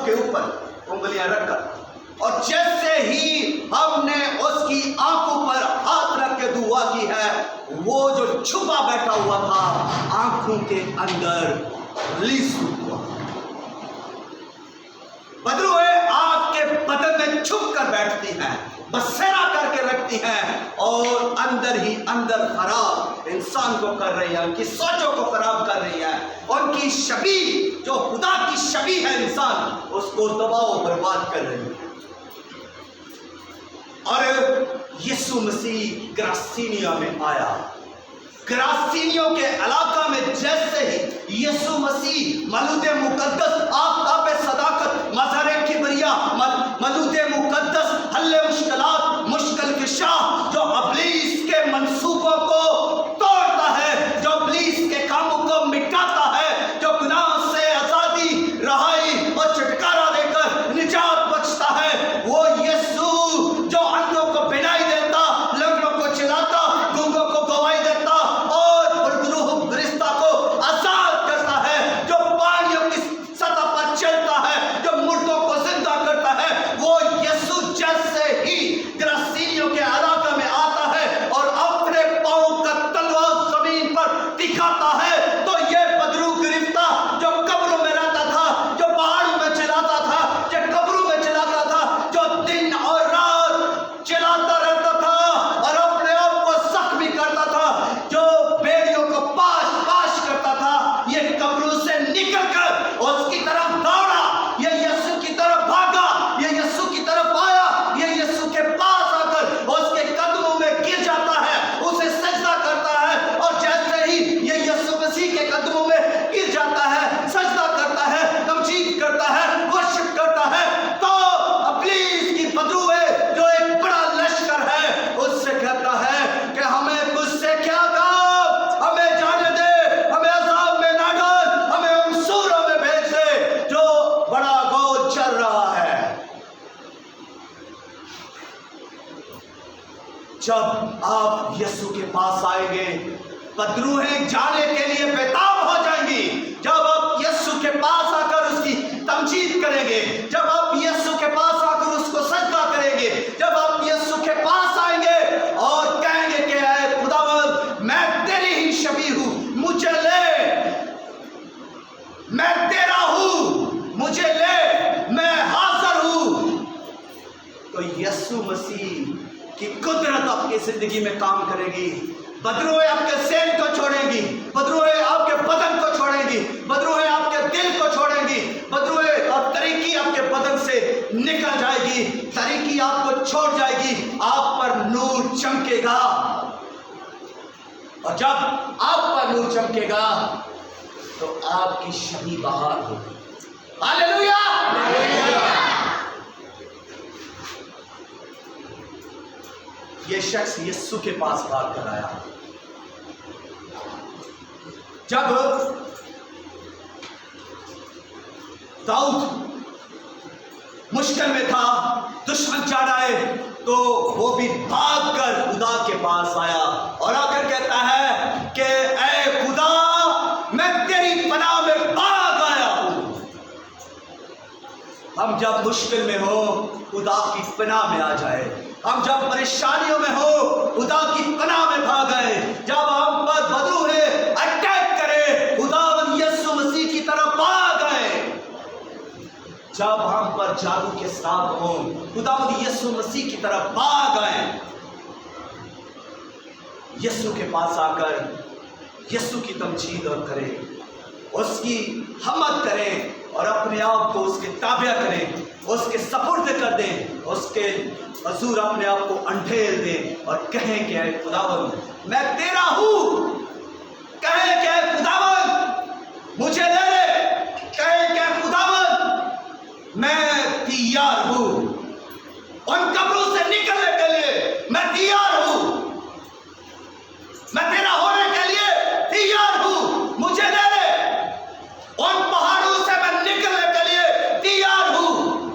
کے اوپر انگلیاں رکھ کر، اور جیسے ہی ہم نے اس کی آنکھوں پر ہاتھ رکھ کے دعا کی ہے، وہ جو چھپا بیٹھا ہوا تھا آنکھوں کے اندر ریلیز ہوا۔ بدروہیں آپ کے بدن میں چھپ کر بیٹھتی ہیں، بسیرا کر کے رکھتی ہیں، اور اندر ہی اندر خراب انسان کو کر رہی ہے، ان کی سوچوں کو خراب کر رہی ہے، ان کی شبیہ جو خدا کی شبیہ ہے انسان، اس کو تباہ و برباد کر رہی ہے۔ اور یسوع مسیح گراسینیا میں آیا۔ گراسینیوں کے علاقہ میں جیسے ہی یسوع مسیح ملوت مقدس، آفتاب صداقت، مظہر کبریا، ملوت مقدس، حل مشکلات، مشکل کشا، جو ابلیس کے منصوبوں کو توڑتا ہے، جو ابلیس کے کاموں کو مٹاتا ہے، جو گناہ سے آزادی، رہائی اور چھٹکارا دے کر نجات بخشتا ہے، وہ یسوع جو اندھوں کو بینائی دیتا، لنگڑوں کو چلاتا، گونگوں کو گواہی دیتا اور روح فرشتہ کو آزاد کرتا ہے، جو پانیوں کی سطح پر چلتا ہے، جو مردوں کو زندہ کرتا ہے، وہ یسوع جیسے ہی گراسینیوں کے علاقہ میں آتا ہے اور اپنے پاؤں کا تلوار زمین پر دکھاتا ہے، تو یہ بدرو گرفتہ جو قبروں میں رہتا تھا، جو پہاڑوں میں چلاتا تھا، جو قبروں میں چلاتا تھا، جو دن اور رات چلاتا رہتا تھا اور اپنے آپ کو زخمی کرتا تھا، جو بیڑیوں کو پاش پاش کرتا تھا، یہ قبروں سے نکل کر اس کی طرف دوڑا، یہ یسوع کی طرف بھاگا، یہ یسوع کی طرف آیا، یہ یسوع کے پاس آ کر اس کے قدموں میں گر جاتا ہے، اسے سجدہ کرتا ہے، اور جیسے ہی یہ یسوع مسیح کے قدموں میں گر جاتا ہے، سجدہ کرتا ہے، تمجید کرتا ہے، ورشپ کرتا ہے، تو ابلیس کی بدروہیں جو ایک بڑا لشکر ہے اس سے کہتا ہے کہ ہمیں تجھ سے کیا کام، ہمیں جانے دے، ہمیں عذاب میں نہ ڈال، ہمیں ان سوروں میں بھیج دے جو بڑا گول چل رہا ہے۔ جب آپ یسوع کے پاس آئیں گے، بدروہیں جانے کے لیے بےتاب ہو جائیں گی۔ جب آپ یسوع کے پاس آ کر اس کی تمجید کریں گے، جب آپ یسوع کے پاس آ کر اس کو سجدہ کریں گے، جب آپ یسوع کے پاس آئیں گے اور کہیں گے کہ اے خداوند میں تیری ہی شبیہ ہوں، مجھے لے، میں تیرا ہوں، مجھے لے، میں حاضر ہوں، تو یسوع مسیح کی قدرت آپ کی زندگی میں کام کرے گی۔ بدروہیں آپ کے ذہن کو چھوڑیں گی، بدروہیں آپ کے بدن کو چھوڑیں گی، بدروہیں آپ کے دل کو چھوڑیں گی، بدروہیں اور تاریکی آپ کے بدن سے نکل جائے گی، تاریکی آپ کو چھوڑ جائے گی، آپ پر نور چمکے گا، اور جب آپ پر نور چمکے گا تو آپ کی شبیہ بہار ہوگی۔ ہاللیلویا! یہ شخص یسوع کے پاس بھاگ کر آیا۔ جب داؤد مشکل میں تھا، دشمن چاہ آئے، تو وہ بھی بھاگ کر خدا کے پاس آیا اور آ کر کہتا ہے کہ اے خدا میں تیری پناہ میں بھاگ آیا ہوں۔ ہم جب مشکل میں ہو خدا کی پناہ میں آ جائے، ہم جب پریشانیوں میں ہو خدا کی پناہ میں بھاگ آئے، جب ہم پر بدروہیں اٹیک کرے خداوند یسوع مسیح کی طرف بھاگ آئے، جب ہم پر جادو کے سانپ ہوں خداوند یسوع مسیح کی طرف بھاگ آئے، یسوع کے پاس آ کر یسوع کی تمجید اور کریں، اس کی حمد کریں اور اپنے آپ کو اس کے تابع کریں، اس کے سپرد کر دیں، اس کے حضور اپنے آپ کو انڈھیل دیں اور کہیں کہ اے خداوند میں تیرا ہوں، کہیں کہ اے خداوند مجھے لے لے، کہیں کہ اے خداوند میں تیار ہوں، ان قبروں سے نکلنے کے لیے میں تیار ہوں، میں تیرا ہونے کے لیے تیار ہوں، مجھے لے لے، ان پہاڑوں سے میں نکلنے کے لیے تیار ہوں،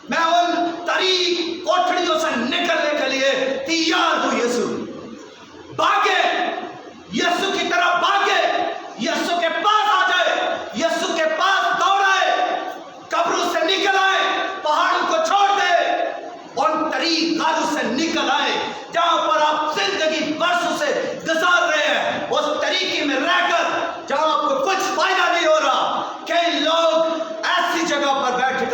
میں ان طریق کوٹھڑیوں سے نکلنے کے لیے تیار ہوں۔ یسوع بھاگے، یسوع کی طرف بھاگے، یسوع کے پاس آ جائے، یسوع کے پاس دوڑائے، قبروں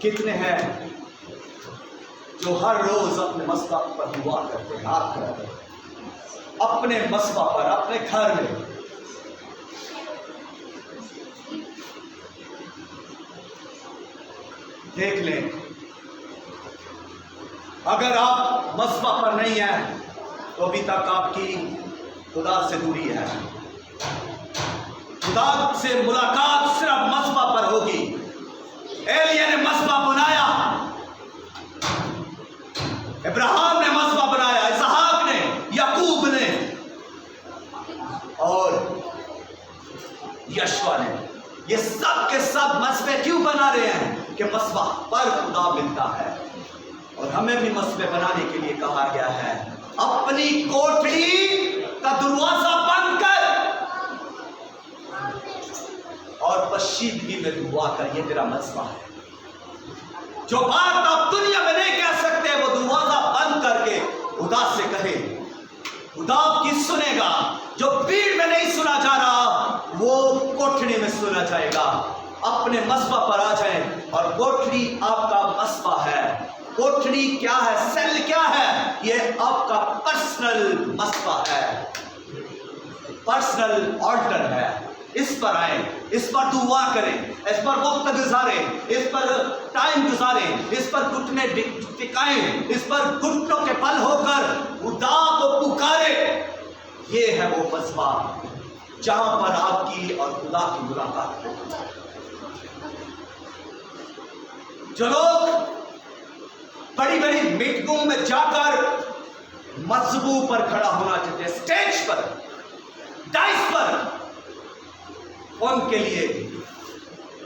کتنے ہیں جو ہر روز اپنے مصباح پر دعا کرتے ہیں، ہاتھ کھڑا کرتے ہیں اپنے مصباح پر، اپنے گھر میں؟ دیکھ لیں، اگر آپ مصباح پر نہیں ہیں تو ابھی تک آپ کی خدا سے دوری ہے۔ خدا سے ملاقات صرف مصباح پر ہوگی۔ ایلیہ نے مصباح بنایا، ابراہیم نے مصباح بنایا، اسحاق نے، یعقوب نے اور یشوع نے۔ یہ سب کے سب مصباح کیوں بنا رہے ہیں؟ کہ مصباح پر خدا ملتا ہے۔ اور ہمیں بھی مصباح بنانے کے لیے کہا گیا ہے، اپنی کوٹری کا دروازہ بند کر اور پشیدگی میں دعا کر۔ یہ تیرا مصباح ہے۔ جو بات آپ دنیا میں نہیں کہہ سکتے وہ دروازہ بند کر کے خدا سے کہے، خدا آپ کی سنے گا۔ جو بھیڑ میں نہیں سنا جا رہا وہ کوٹھڑی میں سنا جائے گا۔ اپنے مصباح پر آ جائیں، اور کوٹھڑی آپ کا مصباح ہے۔ کوٹھڑی کیا ہے؟ سیل کیا ہے؟ یہ آپ کا پرسنل مصباح ہے، پرسنل آلٹر ہے۔ اس پر آئیں، اس پر دعا کریں، اس پر وقت گزاریں، اس پر ٹائم گزاریں، اس پر گھٹنے ٹکائیں، اس پر گھٹنوں کے بل ہو کر خدا کو پکاریں۔ یہ ہے وہ مصباح جہاں پر آپ کی اور خدا کی ملاقات ہو۔ جو لوگ بڑی بڑی میٹنگوں میں جا کر مذہبوں پر کھڑا ہونا چاہتے ہیں، اسٹیج پر، ڈائس پر، ان کے لیے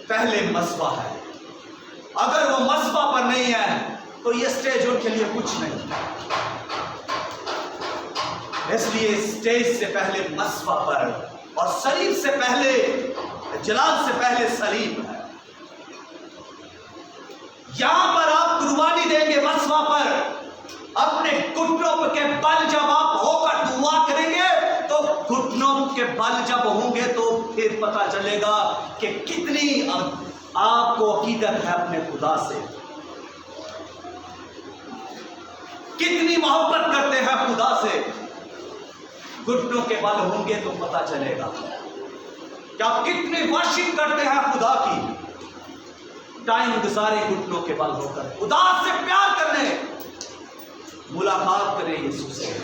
پہلے مصباح ہے۔ اگر وہ مصباح پر نہیں ہے تو یہ اسٹیج ان کے لیے کچھ نہیں۔ اس لیے اسٹیج سے پہلے مصباح پر، اور صلیب سے پہلے، جلال سے پہلے صلیب ہے۔ یہاں پر آپ قربانی دیں گے مصباح پر، اپنے گھٹنوں کے بل جب آپ ہو کر دعا کریں گے تو گھٹنوں کے بل جب ہوں گے تو پھر پتا چلے گا کہ کتنی آپ کو عقیدت ہے اپنے خدا سے، کتنی محبت کرتے ہیں خدا سے۔ گھٹنوں کے بل ہوں گے تو پتا چلے گا کہ آپ کتنی ورشپ کرتے ہیں خدا کی۔ ٹائم گزارے گھٹنوں کے بل ہو کر خدا سے پیار کرنے، ملاقات کریں یسوع سے۔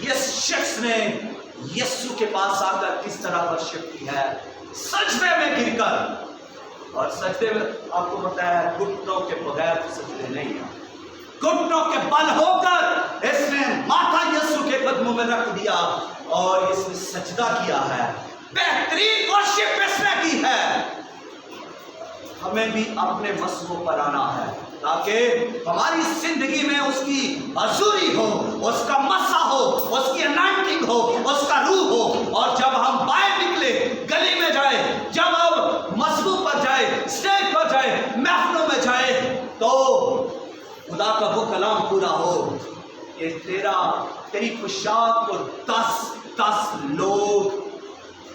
یہ شخص نے یسوع کے پاس آ کر کس طرح ورشپ کی ہے، سجدے میں گر کر۔ اور سجدے میں آپ کو پتہ ہے گھٹنوں کے بغیر سجدے نہیں ہیں، گھٹنوں کے بل ہو کر اس نے ماتھا یسوع کے قدموں میں رکھ دیا اور اس نے سجدہ کیا ہے۔ بہترین ورشپ اس نے کی ہے۔ ہمیں بھی اپنے مصباح پر آنا ہے تاکہ ہماری زندگی میں اس کی حضوری ہو، اس کا مسا ہو، اس کی انائٹنگ ہو، اس کا روح ہو۔ اور جب ہم باہر نکلے، گلی میں جائے، جب ہم مصباح پر جائے، اسٹیج پر جائے، محفلوں میں جائے، تو خدا کا وہ کلام پورا ہو کہ تیری پوشاک کو 10 لوگ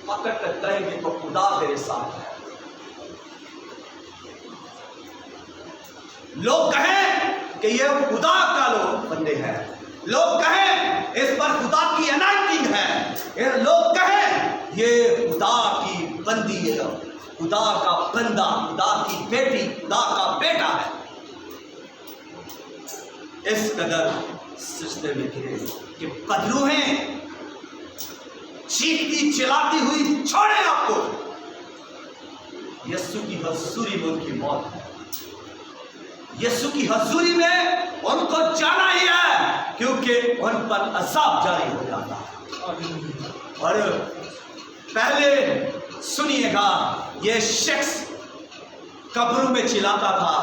پکڑ کر کہیں گے تو خدا تیرے ساتھ ہے۔ لوگ کہیں کہ یہ خدا کا لوگ بندے ہیں، لوگ کہیں اس پر خدا کی انائٹنگ ہے، لوگ کہیں یہ خدا کی بندی ہے، خدا کا بندہ، خدا کی بیٹی، خدا کا بیٹا ہے۔ اس قدر سجدے میں گرے کہ بدروہیں چیختی چلاتی ہوئی چھوڑے آپ کو۔ یسوع کی حضوری میں ان کی موت ہے، یسوع کی حضوری میں ان کو جانا ہی ہے، کیونکہ ان پر عذاب جاری ہو جاتا ہے۔ اور پہلے سنیے گا، یہ شخص قبروں میں چلاتا تھا،